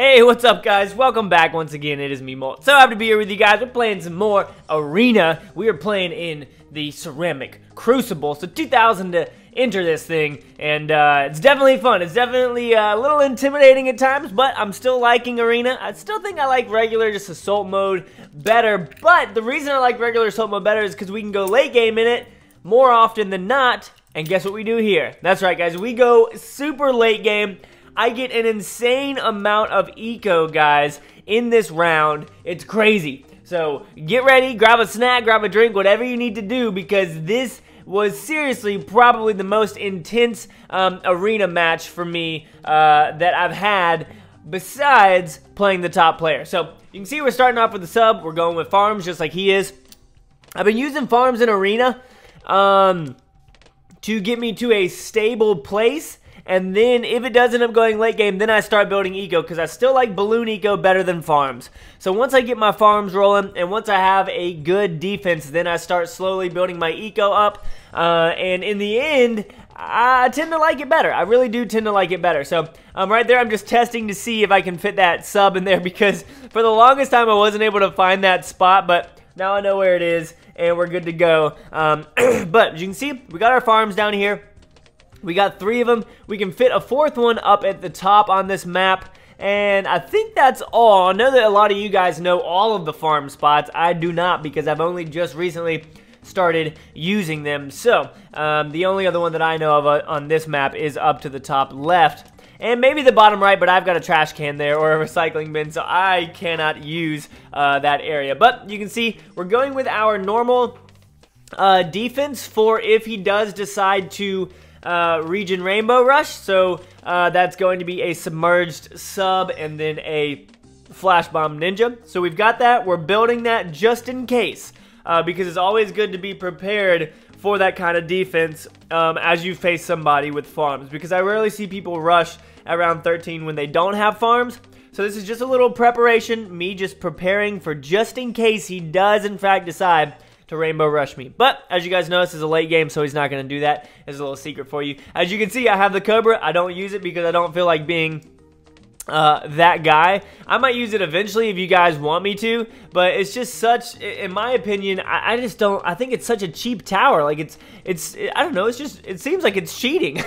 Hey, what's up, guys? Welcome back once again. It is me, Molt. So happy to be here with you guys. We're playing some more Arena. We are playing in the Ceramic Crucible. So 2,000 to enter this thing, and it's definitely fun. It's definitely a little intimidating at times, but I'm still liking Arena. I still think I like regular, just Assault mode better, but the reason I like regular Assault mode better is because we can go late game in it more often than not, and guess what we do here? That's right, guys. We go super late game. I get an insane amount of eco, guys, in this round. It's crazy. So get ready, grab a snack, grab a drink, whatever you need to do, because this was seriously probably the most intense arena match for me that I've had besides playing the top player. So you can see we're starting off with the sub. We're going with farms just like he is. I've been using farms in arena to get me to a stable place. And then, if it does end up going late game, then I start building eco, because I still like balloon eco better than farms. So once I get my farms rolling, and once I have a good defense, then I start slowly building my eco up. And in the end, I tend to like it better. I really do tend to like it better. So right there, I'm just testing to see if I can fit that sub in there, because for the longest time, I wasn't able to find that spot, but now I know where it is, and we're good to go. But as you can see, we got our farms down here. We got 3 of them. We can fit a 4th one up at the top on this map. And I think that's all. I know that a lot of you guys know all of the farm spots. I do not, because I've only just recently started using them. So, the only other one that I know of on this map is up to the top left. And maybe the bottom right, but I've got a trash can there or a recycling bin, so I cannot use that area. But you can see we're going with our normal defense for if he does decide to region rainbow rush. So that's going to be a submerged sub and then a flash bomb ninja. So we've got that. We're building that just in case, because it's always good to be prepared for that kind of defense as you face somebody with farms, because I rarely see people rush around 13 when they don't have farms. So this is just a little preparation, me just preparing for just in case he does in fact decide to rainbow rush me. But as you guys know, this is a late game, so he's not going to do that. It's a little secret for you. As you can see, I have the Cobra. I don't use it because I don't feel like being that guy. I might use it eventually if you guys want me to, but it's just such, in my opinion, I just don't, I think it's such a cheap tower. Like I don't know, it's just, it seems like it's cheating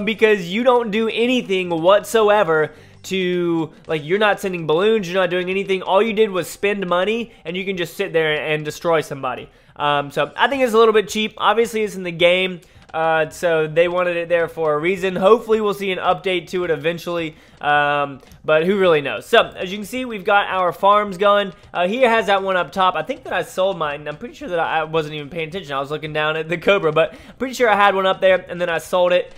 because you don't do anything whatsoever to, like, you're not sending balloons, you're not doing anything. All you did was spend money, and you can just sit there and destroy somebody. So I think it's a little bit cheap. Obviously, it's in the game, so they wanted it there for a reason. Hopefully, we'll see an update to it eventually, but who really knows? So, as you can see, we've got our farms going. Here has that one up top. I think that I sold mine. I'm pretty sure that I wasn't even paying attention. I was looking down at the Cobra, but I'm pretty sure I had one up there, and then I sold it.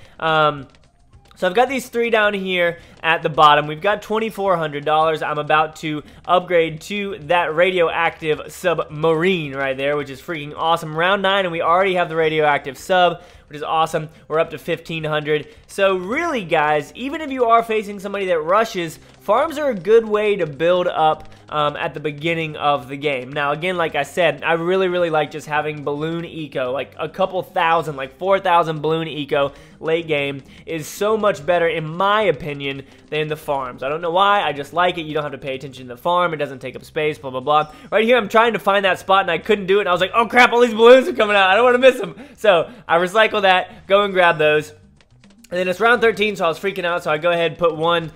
So I've got these 3 down here at the bottom. We've got $2,400. I'm about to upgrade to that radioactive submarine right there, which is freaking awesome. Round 9, and we already have the radioactive sub, which is awesome. We're up to 1,500. So really, guys, even if you are facing somebody that rushes, farms are a good way to build up at the beginning of the game. Now, again, like I said, I really like just having balloon eco, like a couple thousand, like 4,000 balloon eco late game is so much better, in my opinion, than the farms. I don't know why, I just like it. You don't have to pay attention to the farm, it doesn't take up space, blah, blah, blah. Right here, I'm trying to find that spot, and I couldn't do it, and I was like, oh crap, all these balloons are coming out, I don't want to miss them. So, I recycle that, go and grab those. And then it's round 13, so I was freaking out, so I go ahead and put one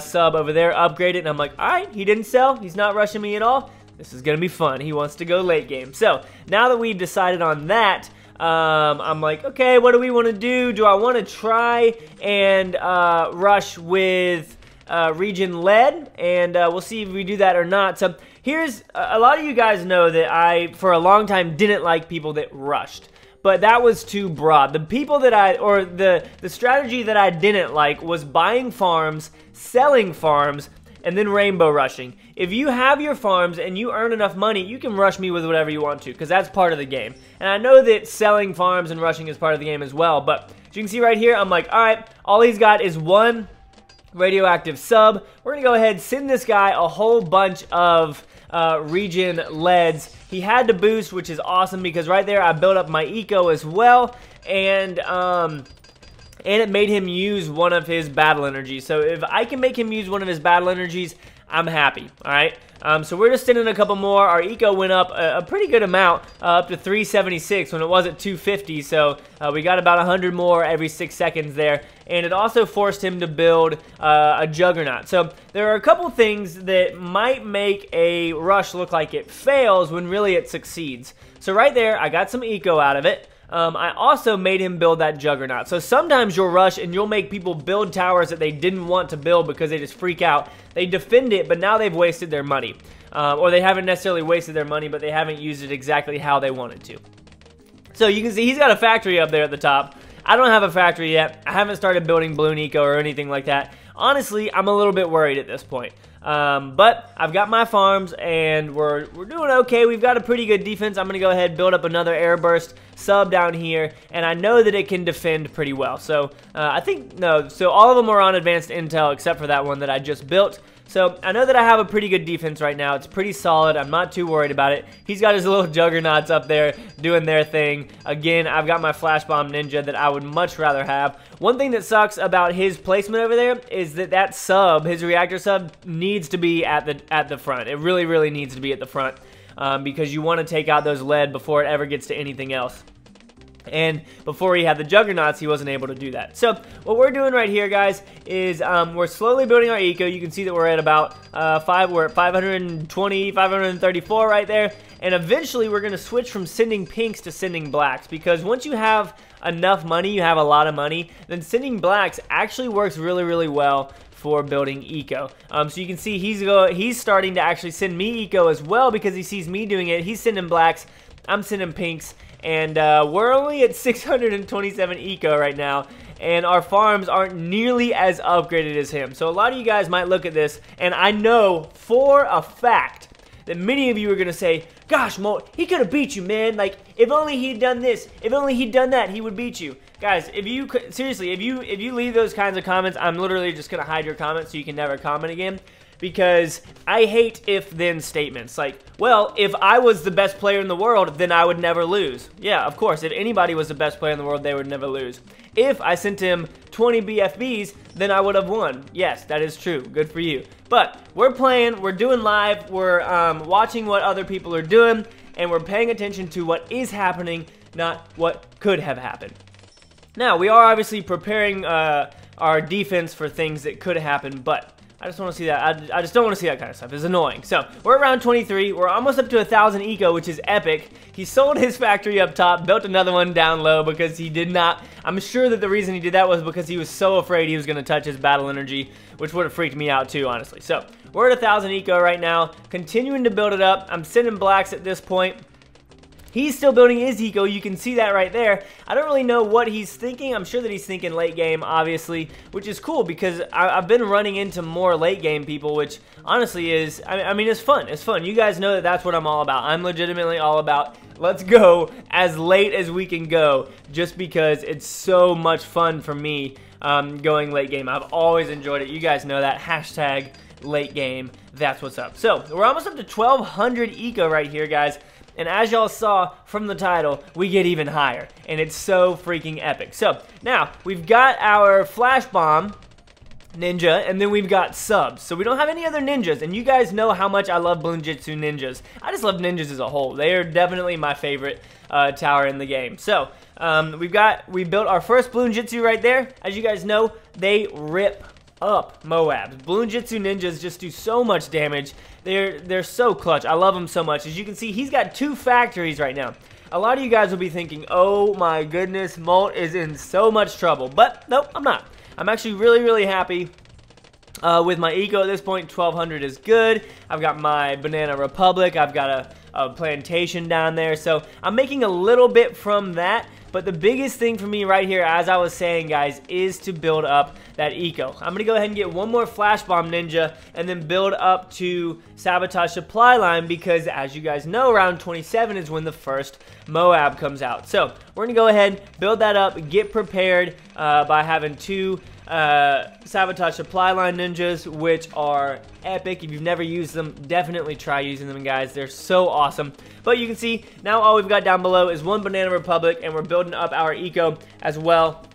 sub over there, upgrade it, and I'm like, alright, he didn't sell, he's not rushing me at all, this is going to be fun, he wants to go late game. So, now that we've decided on that, I'm like, okay, what do we want to do? Do I want to try and rush with region lead? And we'll see if we do that or not. So, here's, a lot of you guys know that I, for a long time, didn't like people that rushed. But that was too broad. The people that the strategy that I didn't like was buying farms, selling farms, and then rainbow rushing. If you have your farms and you earn enough money, you can rush me with whatever you want to, because that's part of the game. And I know that selling farms and rushing is part of the game as well, but as you can see right here, I'm like, alright, all he's got is one radioactive sub. We're going to go ahead and send this guy a whole bunch of region leads. He had to boost, which is awesome, because right there I built up my eco as well, and and it made him use one of his battle energies. So if I can make him use one of his battle energies, I'm happy, all right? So we're just sending a couple more. Our eco went up a pretty good amount, up to 376 when it was at 250, so we got about 100 more every 6 seconds there, and it also forced him to build a Juggernaut. So there are a couple things that might make a rush look like it fails when really it succeeds. So right there, I got some eco out of it. I also made him build that Juggernaut. So sometimes you'll rush and you'll make people build towers that they didn't want to build because they just freak out. They defend it, but now they've wasted their money. Or they haven't necessarily wasted their money, but they haven't used it exactly how they wanted to. So you can see he's got a factory up there at the top. I don't have a factory yet. I haven't started building Bloon Eco or anything like that. Honestly, I'm a little bit worried at this point. But I've got my farms and we're doing okay. We've got a pretty good defense. I'm going to go ahead and build up another air burst sub down here, and I know that it can defend pretty well. So I think, no, so all of them are on advanced intel except for that one that I just built. So I know that I have a pretty good defense right now. It's pretty solid. I'm not too worried about it. He's got his little juggernauts up there doing their thing. Again, I've got my flash bomb ninja that I would much rather have. One thing that sucks about his placement over there is that sub, his reactor sub, needs to be at the front. It really, really needs to be at the front because you want to take out those lead before it ever gets to anything else. And before he had the juggernauts, he wasn't able to do that. So what we're doing right here, guys, is we're slowly building our eco. You can see that we're at about we're at 520, 534 right there. And eventually we're going to switch from sending pinks to sending blacks, because once you have enough money, you have a lot of money, then sending blacks actually works really, really well for building eco. So you can see he's starting to actually send me eco as well because he sees me doing it. He's sending blacks, I'm sending pinks. And we're only at 627 eco right now, and our farms aren't nearly as upgraded as him. So a lot of you guys might look at this, and I know for a fact that many of you are going to say, gosh, Mo, he could have beat you, man. Like, if only he'd done this, if only he'd done that, he would beat you. Guys, if you, seriously, if you leave those kinds of comments, I'm literally just going to hide your comments so you can never comment again. Because I hate if-then statements. Like, well, if I was the best player in the world, then I would never lose. Yeah, of course, if anybody was the best player in the world, they would never lose. If I sent him 20 BFBs, then I would have won. Yes, that is true. Good for you. But we're playing, we're doing live, we're watching what other people are doing, and we're paying attention to what is happening, not what could have happened. Now, we are obviously preparing our defense for things that could happen, but I just want to see that. I just don't want to see that kind of stuff. It's annoying. So, we're around 23. We're almost up to 1,000 eco, which is epic. He sold his factory up top, built another one down low because he did not. I'm sure that the reason he did that was because he was so afraid he was going to touch his battle energy, which would have freaked me out too, honestly. So, we're at 1,000 eco right now, continuing to build it up. I'm sending blacks at this point. He's still building his eco, you can see that right there. I don't really know what he's thinking. I'm sure that he's thinking late game, obviously, which is cool because I've been running into more late game people, which honestly is, I mean, it's fun. It's fun. You guys know that that's what I'm all about. I'm legitimately all about let's go as late as we can go just because it's so much fun for me going late game. I've always enjoyed it. You guys know that. Hashtag late game. That's what's up. So, we're almost up to 1,200 eco right here, guys. And as y'all saw from the title, we get even higher. And it's so freaking epic. So, now, we've got our Flash Bomb ninja, and then we've got subs. So we don't have any other ninjas, and you guys know how much I love Bloonjitsu ninjas. I just love ninjas as a whole. They are definitely my favorite tower in the game. So, we built our first Bloonjitsu right there. As you guys know, they rip up Moabs. Bloonjitsu ninjas just do so much damage. They're so clutch. I love them so much. As you can see, he's got 2 factories right now. A lot of you guys will be thinking, oh my goodness, Molt is in so much trouble. But nope, I'm not. I'm actually really, really happy with my eco at this point. 1,200 is good. I've got my Banana Republic. I've got a plantation down there. So I'm making a little bit from that. But the biggest thing for me right here, as I was saying, guys, is to build up that eco. I'm going to go ahead and get one more Flash Bomb Ninja and then build up to Sabotage Supply Line because, as you guys know, round 27 is when the first Moab comes out. So we're going to go ahead, build that up, get prepared by having 2 Sabotage Supply Line Ninjas, which are epic. If you've never used them, definitely try using them, guys. They're so awesome. But you can see, now all we've got down below is 1 Banana Republic, and we're building up our eco as well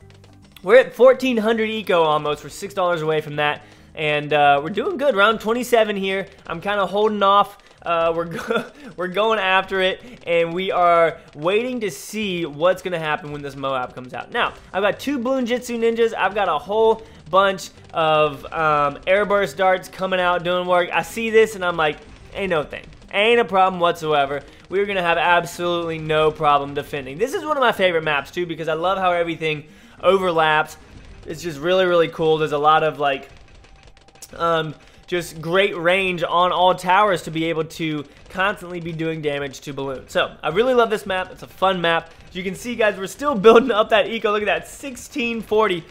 We're at 1,400 eco almost. We're $6 away from that. And we're doing good. Round 27 here. I'm kind of holding off. We're going after it, and we are waiting to see what's going to happen when this Moab comes out. Now, I've got 2 Bloon Jitsu Ninjas. I've got a whole bunch of airburst darts coming out doing work. I see this, and I'm like, ain't no thing. Ain't a problem whatsoever. We're going to have absolutely no problem defending. This is one of my favorite maps, too, because I love how everything overlaps. It's just really, really cool. There's a lot of, like, just great range on all towers to be able to constantly be doing damage to balloons. So, I really love this map. It's a fun map. As you can see, guys, we're still building up that eco. Look at that, 1640.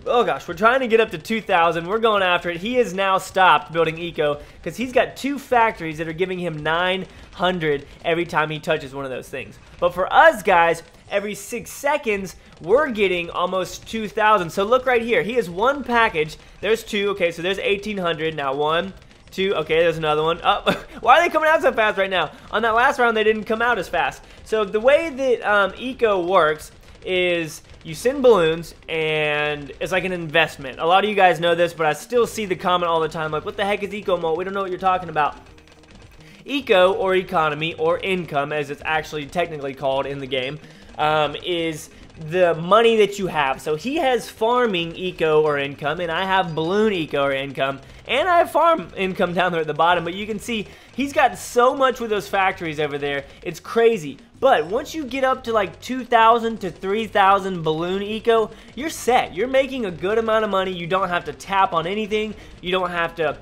Oh gosh, we're trying to get up to 2,000. We're going after it. He has now stopped building eco because he's got 2 factories that are giving him 900 every time he touches one of those things. But for us, guys, every 6 seconds, we're getting almost 2,000. So look right here. He has 1 package. There's 2. Okay, so there's 1,800. Now 1, 2. Okay, there's another one. Oh, why are they coming out so fast right now? On that last round, they didn't come out as fast. So the way that eco works is you send balloons, and it's like an investment. A lot of you guys know this, but I still see the comment all the time, like, what the heck is eco mode? We don't know what you're talking about. Eco, or economy, or income, as it's actually technically called in the game, is the money that you have. So he has farming eco or income, and I have balloon eco or income, and I have farm income down there at the bottom. But you can see he's got so much with those factories over there. It's crazy. But once you get up to like 2,000 to 3,000 balloon eco, you're set. You're making a good amount of money. You don't have to tap on anything. You don't have to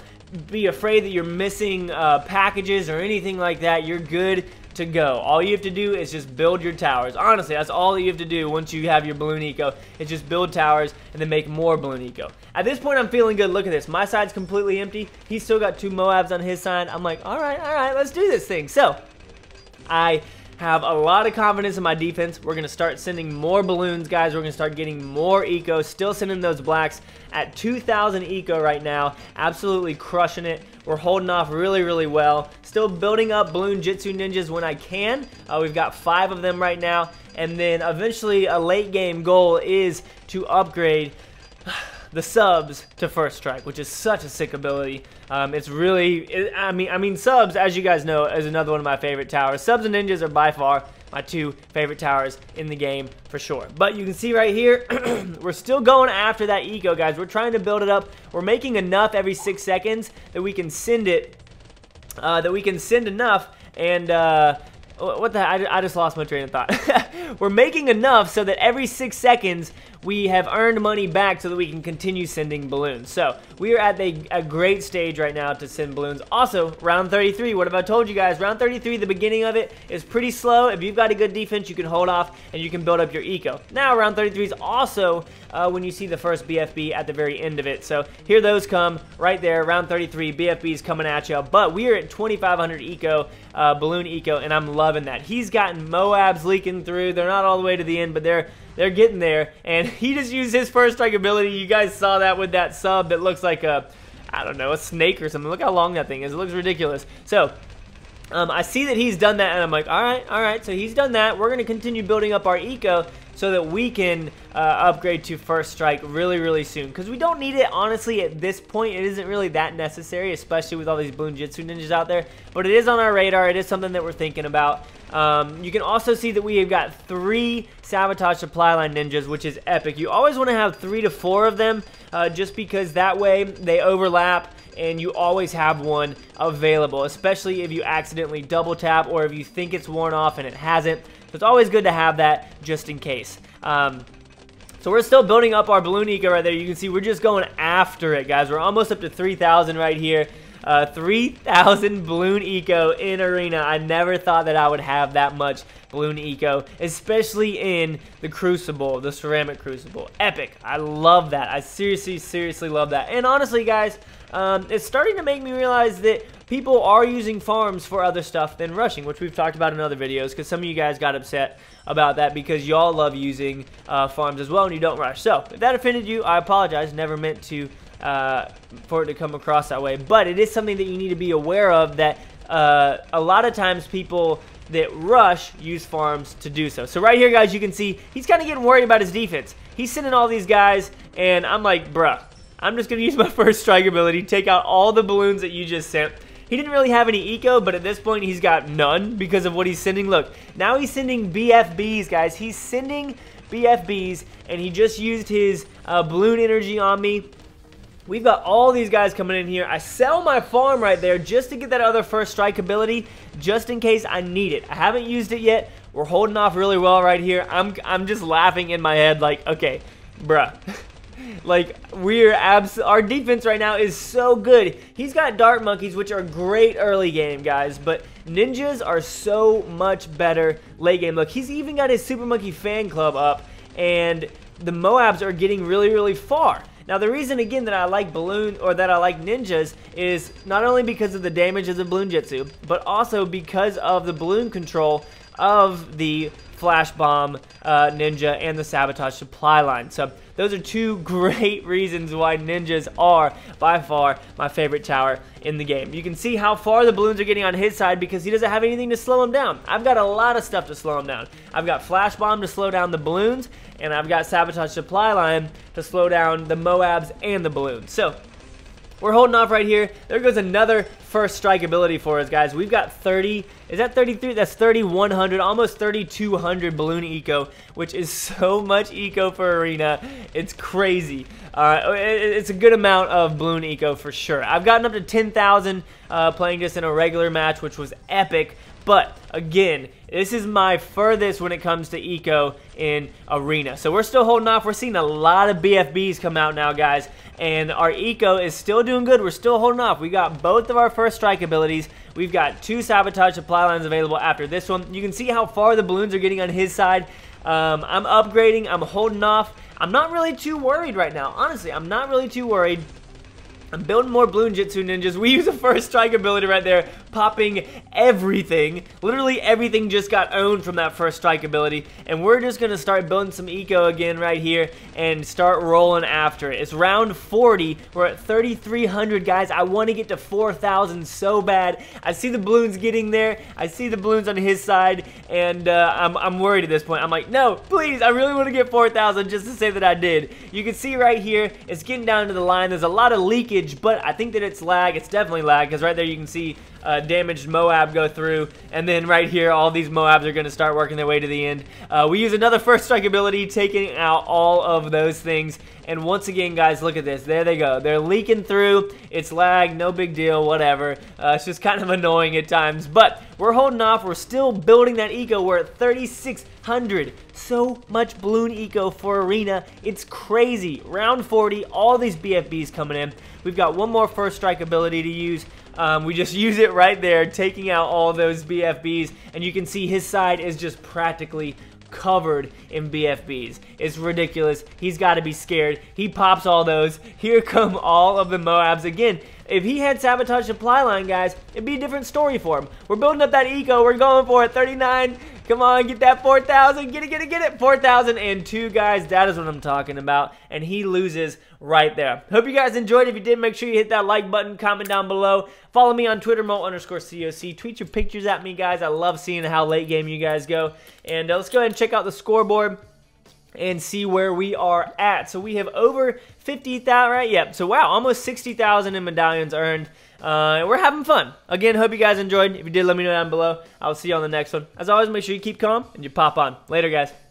be afraid that you're missing packages or anything like that. You're good to go. All you have to do is just build your towers. Honestly, that's all that you have to do once you have your balloon eco, is just build towers and then make more balloon eco. At this point, I'm feeling good. Look at this. My side's completely empty. He's still got 2 Moabs on his side. I'm like, all right, let's do this thing. So, I have a lot of confidence in my defense. We're going to start sending more balloons, guys. We're going to start getting more eco. Still sending those blacks at 2,000 eco right now. Absolutely crushing it. We're holding off really, really well. Still building up Bloon Jitsu Ninjas when I can. We've got 5 of them right now. And then eventually a late game goal is to upgrade the subs to first strike, which is such a sick ability. It's really, I mean, subs, as you guys know, is another one of my favorite towers. Subs and ninjas are by far my 2 favorite towers in the game for sure. But you can see right here, we're still going after that eco, guys. We're trying to build it up. We're making enough every 6 seconds that we can send it, enough, and what the heck? I just lost my train of thought. We're making enough so that every 6 seconds we have earned money back so that we can continue sending balloons. So we are at a great stage right now to send balloons. Also, round 33, what have I told you guys? Round 33, the beginning of it is pretty slow. If you've got a good defense, you can hold off and you can build up your eco. Now, round 33 is also when you see the first BFB at the very end of it. So here those come right there. Round 33, BFBs coming at you. But we are at 2,500 eco, balloon eco, and I'm loving that. He's gotten Moabs leaking through. They're not all the way to the end, but they're getting there, and he just used his first strike ability. You guys saw that with that sub that looks like a, I don't know, a snake or something. Look how long that thing is. It looks ridiculous. So, I see that he's done that, and I'm like, all right, so he's done that. We're going to continue building up our eco so that we can upgrade to first strike really, really soon. Because we don't need it, honestly, at this point. It isn't really that necessary, especially with all these Bloon Jitsu Ninjas out there. But it is on our radar. It is something that we're thinking about. You can also see that we have got 3 Sabotage Supply Line Ninjas, which is epic. You always want to have 3 to 4 of them, just because that way they overlap, and you always have one available, especially if you accidentally double tap or if you think it's worn off and it hasn't. So it's always good to have that just in case. So we're still building up our balloon eco right there. You can see we're just going after it, guys. We're almost up to 3,000 right here. 3,000 balloon eco in arena. I never thought that I would have that much balloon eco, especially in the crucible, the ceramic crucible. Epic. I love that. I seriously love that. And honestly, guys, it's starting to make me realize that people are using farms for other stuff than rushing, which we've talked about in other videos, because some of you guys got upset about that because y'all love using farms as well and you don't rush. So if that offended you, I apologize. Never meant to for it to come across that way, but it is something that you need to be aware of, that a lot of times people that rush use farms to do so. So right here, guys, you can see he's kind of getting worried about his defense. he's sending all these guys, and I'm like, bruh, I'm just going to use my first strike ability, take out all the balloons that you just sent. He didn't really have any eco, but at this point he's got none because of what he's sending. Look, now he's sending BFBs, guys. He's sending BFBs, and he just used his balloon energy on me. We've got all these guys coming in here. I sell my farm right there just to get that other first strike ability, just in case I need it. I haven't used it yet. We're holding off really well right here. I'm just laughing in my head like, okay, bruh. Like, our defense right now is so good. He's got Dark Monkeys, which are great early game, guys, but Ninjas are so much better late game. Look, he's even got his Super Monkey fan club up, and the Moabs are getting really, really far. Now, the reason, again, that I like Ninjas is not only because of the damage of the Bloon Jitsu, but also because of the balloon control of the Flash Bomb Ninja and the Sabotage Supply Line. So those are two great reasons why Ninjas are by far my favorite tower in the game. You can see how far the balloons are getting on his side because he doesn't have anything to slow him down. I've got a lot of stuff to slow him down. I've got Flash Bomb to slow down the balloons, and I've got Sabotage Supply Line to slow down the Moabs and the balloons. So we're holding off right here. There goes another first strike ability for us, guys. We've got 30. Is that 33? That's 3,100, almost 3,200 balloon eco, which is so much eco for arena. It's crazy. It's a good amount of balloon eco for sure. I've gotten up to 10,000 playing just in a regular match, which was epic. But again, this is my furthest when it comes to eco in arena. So we're still holding off. We're seeing a lot of BFBs come out now, guys. And our eco is still doing good. We're still holding off. We got both of our first strike abilities. We've got 2 Sabotage Supply Lines available after this one. You can see how far the balloons are getting on his side. I'm upgrading. I'm holding off. I'm not really too worried right now. Honestly, I'm not really too worried. I'm building more Bloon Jitsu Ninjas. We use a first strike ability right there, popping everything. Literally everything just got owned from that first strike ability. And we're just going to start building some eco again right here and start rolling after it. It's round 40. We're at 3,300, guys. I want to get to 4,000 so bad. I see the balloons getting there. I see the balloons on his side, and I'm worried at this point. I'm like, no, please, I really want to get 4,000 just to say that I did. You can see right here, it's getting down to the line. There's a lot of leakage, but I think that it's lag. It's definitely lag because right there you can see damaged Moab go through, and then right here all these Moabs are going to start working their way to the end. We use another first strike ability, taking out all of those things, and once again, guys, look at this. There they go. They're leaking through. It's lag, no big deal, whatever. It's just kind of annoying at times, but we're holding off. We're still building that eco. We're at 3,600. So much balloon eco for arena. It's crazy. Round 40, all these BFBs coming in. We've got one more first strike ability to use. We just use it right there, taking out all those BFBs, and you can see his side is just practically covered in BFBs. It's ridiculous. He's got to be scared. He pops all those. Here come all of the Moabs again. If he had Sabotage Supply Line, guys, it'd be a different story for him. We're building up that eco. We're going for it. 39. Come on, get that 4,000. Get it, get it, get it. 4,002, guys. That is what I'm talking about. And he loses right there. Hope you guys enjoyed. If you did, make sure you hit that like button, comment down below. Follow me on Twitter, Mo_COC. Tweet your pictures at me, guys. I love seeing how late game you guys go. And let's go ahead and check out the scoreboard and see where we are at. So we have over 50,000, right? Yep. So wow, almost 60,000 in medallions earned. We're having fun. Again, hope you guys enjoyed. If you did, let me know down below. I'll see you on the next one. As always, make sure you keep calm and you pop on. Later, guys.